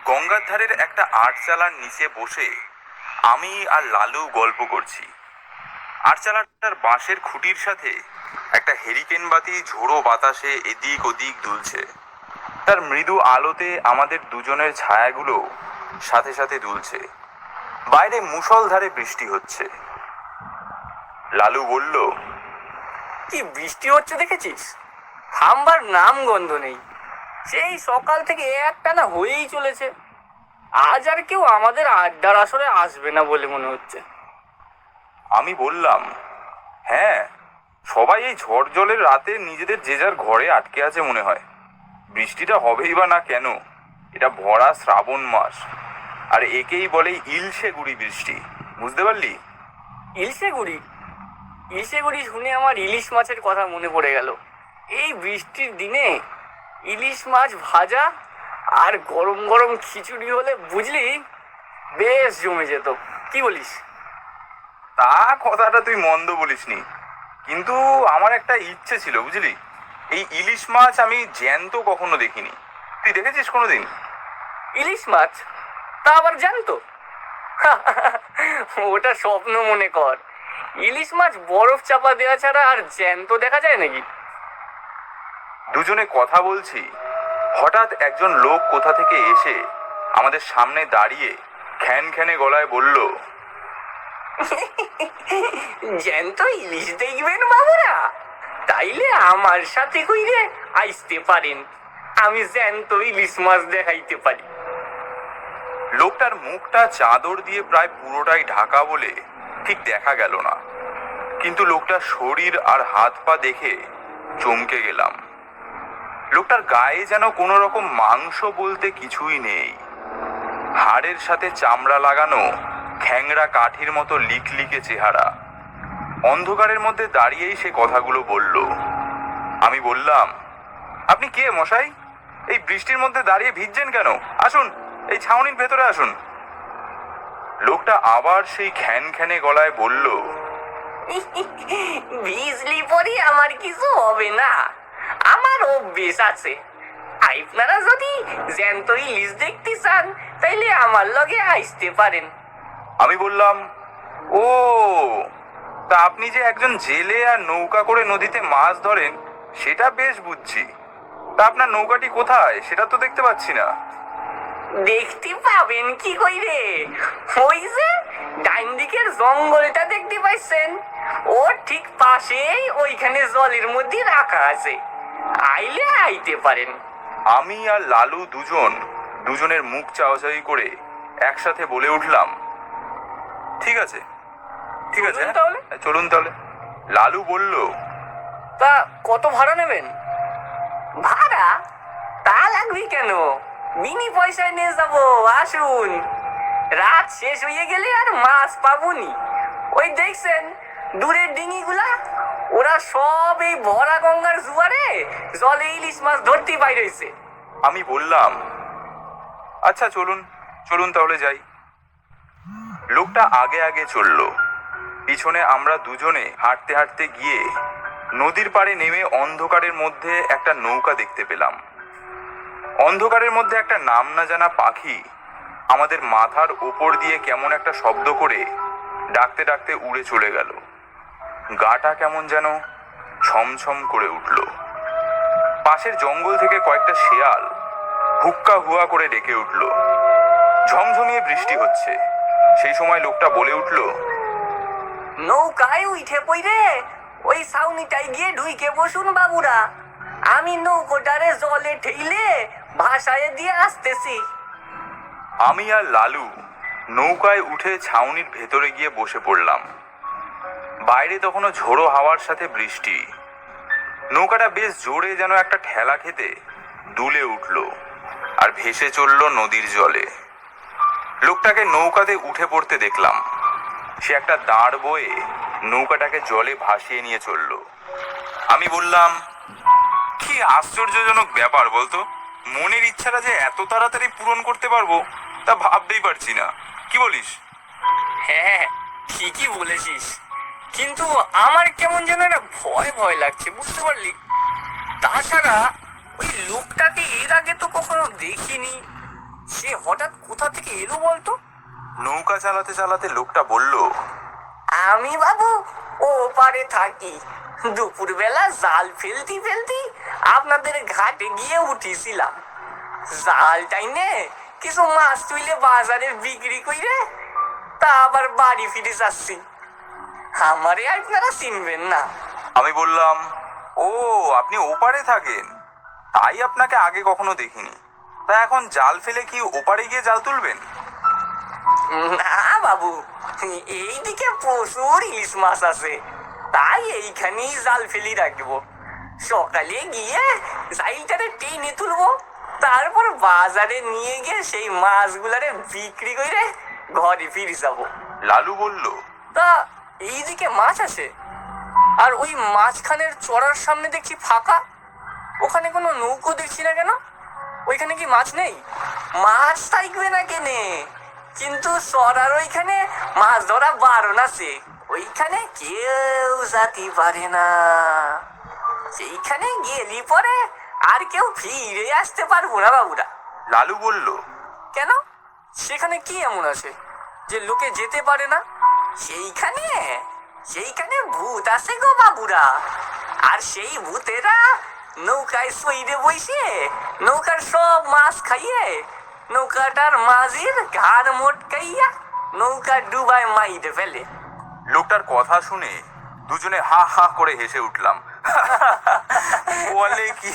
গঙ্গার ধারের একটা আটচালার নিচে বসে আমি আর লালু গল্প করছি। আটচালাটার বাঁশের খুঁটির সাথে একটা হেরিকেন বাতি ঝোড়ো বাতাসে এদিক ওদিক দুলছে। তার মৃদু আলোতে আমাদের দুজনের ছায়াগুলো সাথে সাথে দুলছে। বাইরে মুষলধারে বৃষ্টি হচ্ছে। লালু বলল, কি বৃষ্টি হচ্ছে দেখেছিস? থামবার নাম গন্ধ নেই। সেই সকাল থেকে একটানা হয়েই চলেছে। আজ আর কেউ আমাদের আড্ডার আসরে আসবে না বলে মনে হচ্ছে। আমি বললাম, হ্যাঁ, সবাই এই ঝড় জলের রাতে নিজেদের যে যার ঘরে আটকে আছে মনে হয়। বৃষ্টিটা হবেই বা না কেন? এটা ভরা শ্রাবণ মাস, আর একেই বলে ইলশে গুড়ি বৃষ্টি। বুঝতে পারলি? ইলশে গুড়ি? ইলশে গুড়ি শুনে আমার ইলিশ মাছের কথা মনে পড়ে গেল। এই বৃষ্টির দিনে ইলিশ মাছ ভাজা আর গরম গরম খিচুড়ি হলে বুঝলি বেশ জমে যেত। কি বলিস? তা কথাটা তুই মন্দ বলিসনি, কিন্তু আমার একটা ইচ্ছে ছিল, বুঝলি। এই ইলিশ মাছ আমি জ্যান্ত কখনো দেখিনি। তুই দেখেছিস কোনোদিন? ইলিশ মাছ? তা আবার জানতো? ওটা স্বপ্ন মনে কর। ইলিশ মাছ বরফ চাপা দেওয়া ছাড়া আর জ্যান্ত দেখা যায় নাকি? দুজনে কথা বলছি, হঠাৎ একজন লোক কোথা থেকে এসে আমাদের সামনে দাঁড়িয়ে খ্যানখ্যানে গলায় বলল, জ্যান্ত ইলিশ দেখবেন বাবুরা? তাইলে আমার সাথে কইরে আইসতে পারেন, আমি জ্যান্ত ইলিশ মাছ দেখাইতে পারি। লোকটার মুখটা চাদর দিয়ে প্রায় পুরোটাই ঢাকা বলে ঠিক দেখা গেল না, কিন্তু লোকটার শরীর আর হাত পা দেখে চমকে গেলাম। লোকটার গায়ে যেন কোনো রকম মাংস বলতে কিছুই নেই। হাড়ের সাথে চামড়া লাগানো খ্যাংরা কাঠির মতো লিকলিকে চেহারা। অন্ধকারের মধ্যে দাঁড়িয়েই সে কথাগুলো বলল। আমি বললাম, আপনি কে মশাই? এই বৃষ্টির মধ্যে দাঁড়িয়ে ভিজছেন কেন? আসুন, এই ছাউনির ভেতরে আসুন। লোকটা আবার সেই খ্যানখ্যানে গলায় বলল, ভিজলি পরে আমার কিছু হবে না, আমার অভ্যেস আছে। আপনারা যদি জ্যান্ত ইলিশ দেখতে চান তাইলে আমার লগে আইসতে পারেন। আমি বললাম, ও, তা আপনি যে একজন জেলে আর নৌকা করে নদীতে মাছ ধরেন সেটা বেশ বুঝছি। তা আপনার নৌকাটি কোথায় সেটা তো দেখতে পাচ্ছি না। দেখতে পাবেন কি কইরে? ওই যে ডাইন দিকের জঙ্গলটা দেখতে পাইছেন, ওর ঠিক পাশেই ওইখানে জলের মধ্যে রাখা আছে। আইলে আইতে পারেন। আমি আর লালু দুজনের মুখ চাওয়াচাওয়ি করে একসাথে বলে উঠলাম, ঠিক আছে, ঠিক আছে, চলুন তাহলে। চলুন তাহলে। লালু বলল, তা কত ভাড়া নেবেন? ভাড়া? তা লাগবে কেন? বিনি পয়সায় নিয়ে যাবো, আসুন। রাত শেষ হয়ে গেলে আর মাছ পাবনি। ওই দেখছেন দূরের ডিঙিগুলা, ওরা সব এই ভরা গঙ্গার জুয়ারে জলে ইলিশ মাছ ধরতে বাইরে হয়েছে। আমি বললাম, আচ্ছা চলুন চলুন তাহলে যাই। লোকটা আগে আগে চলল, পিছনে আমরা দুজনে হাঁটতে হাঁটতে গিয়ে নদীর পাড়ে নেমে অন্ধকারের মধ্যে একটা নৌকা দেখতে পেলাম। অন্ধকারের মধ্যে একটা নাম না জানা পাখি আমাদের মাথার ওপর দিয়ে কেমন একটা শব্দ করে ডাকতে ডাকতে উড়ে চলে গেল। গাটা কেমন যেন ছমছম করে উঠল। পাশের জঙ্গল থেকে কয়েকটা শেয়াল হুক্কা হুয়া করে ডেকে উঠল। ঝমঝমিয়ে বৃষ্টি হচ্ছে। সেই সময় লোকটা বলে উঠল, নৌকায় উঠে পইরে ওই ছাউনিটায় গিয়ে ঢুইকে বসুন বাবুরা, আমি নৌকোটারে জলে ঠেইলে ভাসায় দিয়ে আসতেছি। আমি আর লালু নৌকায় উঠে ছাউনির ভেতরে গিয়ে বসে পড়লাম। বাইরে তখনও ঝোড়ো হাওয়ার সাথে বৃষ্টি। নৌকাটা বেশ জোরে যেন একটা ঠেলা খেতে দুলে উঠল আর ভেসে চলল নদীর জলে। লোকটাকে নৌকাতে উঠে পড়তে দেখলাম। সে একটা দাঁড় বয়ে নৌকাটাকে জলে ভাসিয়ে নিয়ে চলল। আমি বললাম, কি আশ্চর্যজনক ব্যাপার বলতো। মনের ইচ্ছাটা যে এত তাড়াতাড়ি পূরণ করতে পারবো তা ভাবতেই পারছি না। কি বলিস? হ্যাঁ, ঠিকই বলেছিস, কিন্তু আমার কেমন যেন একটা ভয় ভয় লাগছে, বুঝতে পারলি? তাছাড়া ওই লোকটাকে এর আগে তো কখনো দেখিনি। সে হঠাৎ কোথা থেকে এলো বলতো? নৌকা চালাতে চালাতে লোকটা বলল, আমি বাবু ও পারে থাকি, দুপুরবেলা জাল ফেলতি ফেলতি আপনাদের ঘাটে গিয়ে উঠেছিলাম। জাল টাইনে কিছু মাছ তুইলে বাজারে বিক্রি কইরে তা আবার বাড়ি ফিরে যাচ্ছি। আমারে আপনারা চিনবেন না। আমি বললাম, ও আপনি ওপারে থাকেন, তাই আপনাকে আগে কখনো দেখিনি। তা এখন জাল ফেলে কি ওপারে গিয়ে জাল তুলবেন? না বাবু, এইদিকে প্রচুর ইলিশ মাছ আছে, তাই এইখানেই জাল ফেলি রাখবো। সকালে গিয়ে জালটারে টেনে তুলবো, তারপর বাজারে নিয়ে গিয়ে সেই মাছগুলারে বিক্রি করে ঘরে ফিরে যাবো। লালু বলল, তা এইদিকে মাছ আছে, আর ওই মাঝখানের চড়ার সামনে দেখছি ফাঁকা, ওখানে কোনো নৌকো দেখছি না কেন? ওইখানে কি মাছ নেই? মাছ থাকবে না কেনে, কিন্তু চড়ার ওইখানে মাছ ধরা বারণ আছে, ওইখানে কেউ যেতে পারে না। সেইখানে গেলি পরে আর কেউ ফিরে আসতে পারবো না বাবুরা। লালু বলল, কেন, সেখানে কি এমন আছে যে লোকে যেতে পারে না? সেইখানে সেইখানে ভূত আছে গো বাবুরা, আর সেই ভূতেরা নৌকায় সইরে বসে নৌকার সব মাছ খাইয়ে নৌকাটার মাঝির ঘাড় মোটকাইয়া নৌকা ডুবায় মাইরে ফেলে। লোকটার কথা শুনে দুজনে হা হা করে হেসে উঠলাম। বলে কি?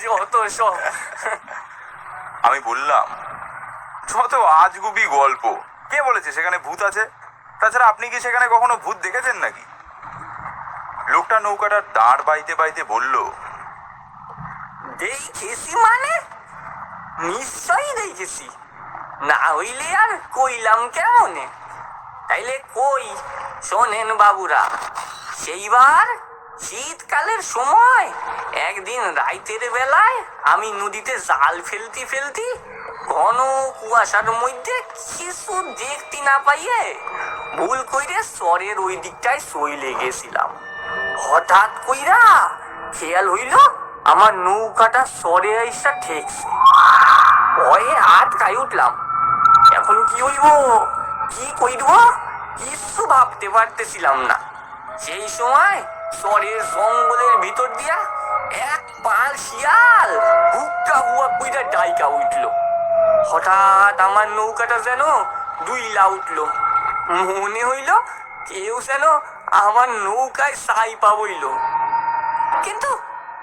যত সব। আমি বললাম, যত আজগুবি গল্প, কে বলেছে সেখানে ভূত আছে? তাছাড়া আপনি কি সেখানে কখনো ভূত দেখেছেন নাকি? লোকটা নৌকাটার দাঁড় বাইতে বাইতে বলল, দেখেছি মানে নিশ্চয়ই দেখেছি, না হইলে আর কইলাম কেমনে? তাইলে কই শোনেন বাবুরা, সেইবার শীতকালের সময় একদিন রাইতের বেলায় আমি নদীতে জাল ফেলতি ফেলতি ঘন কুয়াশার মধ্যে কিছু দেখতে না পাইয়ে ভুল কইরে চরের ওই দিকটায় চলে গেছিলাম। হঠাৎ কইরা খেয়াল হইল আমার নৌকাটা চরে আইসা ঠেকছে। ভয়ে আটকাই উঠলাম, এখন কি হইব, কি কইব কিছু ভাবতে পারতেছিলাম না। সেই সময় চরের জঙ্গলের ভিতর দিয়া এক পাল শিয়াল হুক্কা হুয়া কইরা ডাইকা উঠলো। হঠাৎ আমার নৌকাটা যেন দুইলা উঠলো, মনে হইল কেউ যেন আমার নৌকায় সাইপা বইল, কিন্তু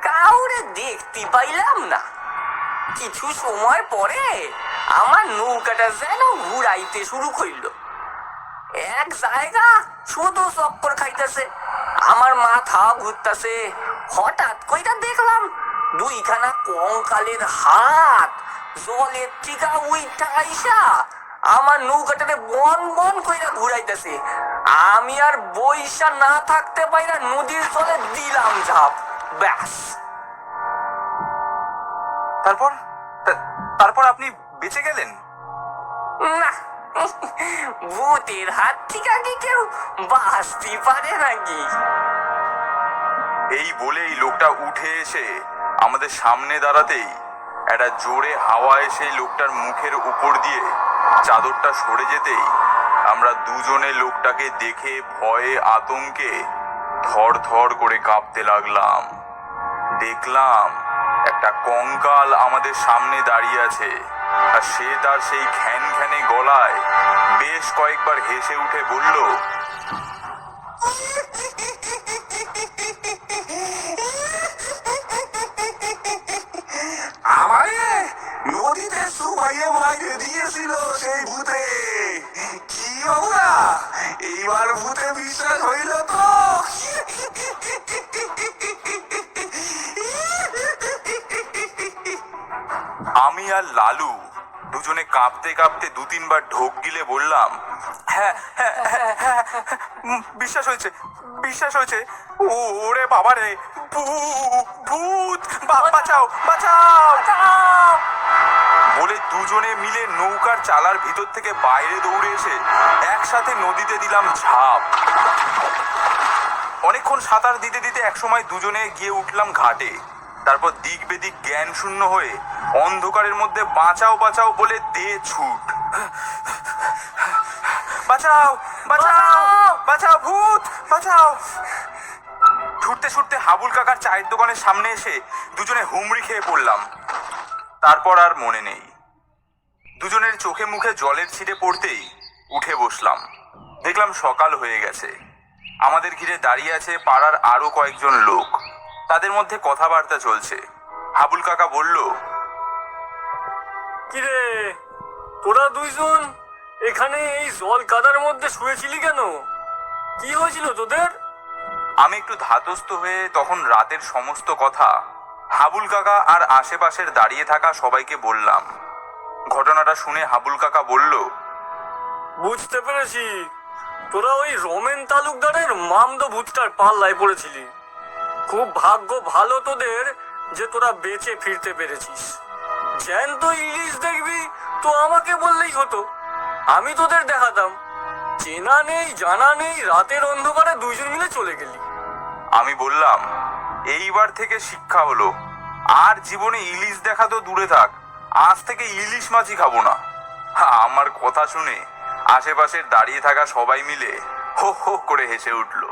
কাউরে দেখতে পাইলাম না। কিছু সময় পরে আমার নৌকাটা যেন ঘুরাইতে শুরু করলো, এক জায়গা শুধু চক্কর খাইতেছে, আমার মাথা ঘুরতেছে। হঠাৎ কইটা দেখলাম দুইখানা কঙ্কালের হাত জলের টিকা উইঠা আইসা আমার নৌকাটারে বন বন কইরা ঘুরাইতেছে। আমি আর বইসা না থাকতে পাইরা নদীর জলে দিলাম ঝাঁপ, ব্যাস। তারপর তারপর আপনি বেঁচে গেলেন? না, ভূতের হাত থেকে কি কেউ বাঁচতে পারে নাকি? এই বলেই লোকটা উঠে এসে আমাদের সামনে দাঁড়াতেই একটা জোরে হাওয়া এসে লোকটার মুখের উপর দিয়ে চাদরটা সরে যেতেই আমরা দুজনে লোকটাকে দেখে ভয়ে আতঙ্কে থর থর করে কাঁপতে লাগলাম। দেখলাম একটা কঙ্কাল আমাদের সামনে দাঁড়িয়ে আছে, আর সে তার সেই খ্যান খ্যানে গলায় বেশ কয়েকবার হেসে উঠে বলল, আমারে নদীতে সুমাইয়ে মাইরে দিয়েছিল সেই ভূতে। কি বাবুরা, এইবার ভূতে বিশ্বাস হইল তো? আমি আর লালু দুজনে কাঁপতে কাঁপতে দু তিনবার ঢোক গিলে বললাম, হ্যাঁ হ্যাঁ হ্যাঁ, হ্যাঁ, বিশ্বাস হয়েছে, বিশ্বাস হয়েছে। ওরে বাবা রে, ভূত, বাঁচাও বাঁচাও বলে দুজনে মিলে নৌকার চালার ভিতর থেকে বাইরে দৌড়ে এসে একসাথে নদীতে দিলাম ঝাঁপ। অনেকক্ষণ সাঁতার দিতে দিতে একসময় দুজনে গিয়ে উঠলাম ঘাটে। তারপর দিক বেদিক জ্ঞান শূন্য হয়ে অন্ধকারের মধ্যে বাঁচাও বাঁচাও বলে দে ছুট। বাঁচাও বাঁচাও বাঁচাও, ভূত বাঁচাও। ছুটতে ছুটতে হাবুল কাকার চায়ের দোকানের সামনে এসে দুজনে হুমড়ি খেয়ে পড়লাম। তারপর আর মনে নেই। দুজনের চোখে মুখে জলের ছিটে পড়তেই উঠে বসলাম। দেখলাম সকাল হয়ে গেছে। আমাদের ঘিরে দাঁড়িয়ে আছে পাড়ার আরো কয়েকজন লোক। তাদের মধ্যে কথাবার্তা চলছে। হাবুল কাকা বলল, কিরে, তোরা দুইজন এখানে এই জল কাদার মধ্যে শুয়েছিলি কেন? কি হয়েছিল তোদের? আমি একটু ধাতস্থ হয়ে তখন রাতের সমস্ত কথা হাবুল কাকা আর আশেপাশের দাঁড়িয়ে থাকা সবাইকে বললাম। ঘটনাটা শুনে হাবুল কাকা বলল, বুঝতে পেরেছি, তোরা ওই রমেন তালুকদারের মামদো ভূতটার পাল্লায় পড়েছিলি। খুব ভাগ্য ভালো তোদের যে তোরা বেঁচে ফিরতে পেরেছিস। জ্যান্ত ইলিশ দেখবি তো আমাকে বললেই হতো, আমি তোদের দেখাতাম। চেনা নেই জানা নেই, রাতের অন্ধকারে দুইজন মিলে চলে গেলি। আমি বললাম, এইবার থেকে শিক্ষা হলো, আর জীবনে ইলিশ দেখা তো দূরে থাক, আজ থেকে ইলিশ মাছই খাবো না। আমার কথা শুনে আশেপাশের দাঁড়িয়ে থাকা সবাই মিলে হো হো করে হেসে উঠল।